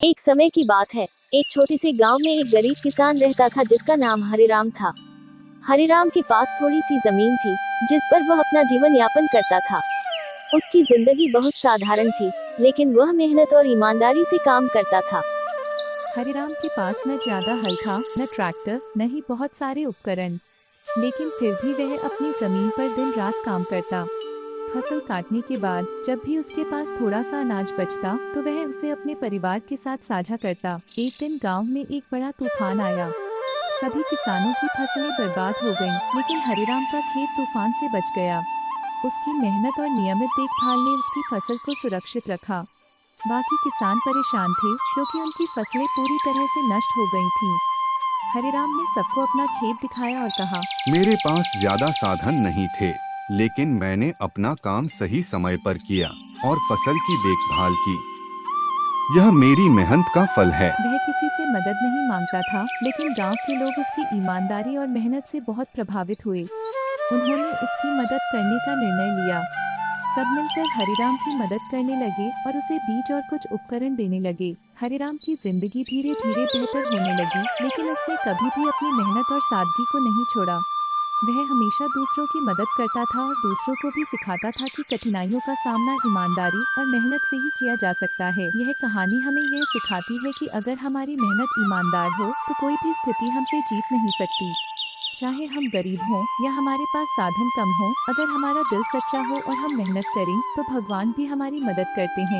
एक समय की बात है। एक छोटे से गांव में एक गरीब किसान रहता था जिसका नाम हरिराम था। हरिराम के पास थोड़ी सी जमीन थी जिस पर वह अपना जीवन यापन करता था। उसकी जिंदगी बहुत साधारण थी, लेकिन वह मेहनत और ईमानदारी से काम करता था। हरिराम के पास न ज्यादा हल था, न ट्रैक्टर, न ही बहुत सारे उपकरण। लेकिन फिर भी वह अपनी जमीन पर दिन रात काम करता। फसल काटने के बाद जब भी उसके पास थोड़ा सा अनाज बचता तो वह उसे अपने परिवार के साथ साझा करता। एक दिन गांव में एक बड़ा तूफान आया। सभी किसानों की फसलें बर्बाद हो गईं, लेकिन हरिराम का खेत तूफान से बच गया। उसकी मेहनत और नियमित देखभाल ने उसकी फसल को सुरक्षित रखा। बाकी किसान परेशान थे क्योंकि उनकी फसलें पूरी तरह से नष्ट हो गई थीं। हरिराम ने सबको अपना खेत दिखाया और कहा, मेरे पास ज्यादा साधन नहीं थे, लेकिन मैंने अपना काम सही समय पर किया और फसल की देखभाल की। यह मेरी मेहनत का फल है। वह किसी से मदद नहीं मांगता था, लेकिन गांव के लोग उसकी ईमानदारी और मेहनत से बहुत प्रभावित हुए। उन्होंने उसकी मदद करने का निर्णय लिया। सब मिलकर हरिराम की मदद करने लगे और उसे बीज और कुछ उपकरण देने लगे। हरिराम की जिंदगी धीरे धीरे बेहतर होने लगी, लेकिन उसने कभी भी अपनी मेहनत और सादगी को नहीं छोड़ा। वह हमेशा दूसरों की मदद करता था और दूसरों को भी सिखाता था कि कठिनाइयों का सामना ईमानदारी और मेहनत से ही किया जा सकता है। यह कहानी हमें यह सिखाती है कि अगर हमारी मेहनत ईमानदार हो तो कोई भी स्थिति हमसे जीत नहीं सकती। चाहे हम गरीब हों या हमारे पास साधन कम हो, अगर हमारा दिल सच्चा हो और हम मेहनत करें तो भगवान भी हमारी मदद करते हैं।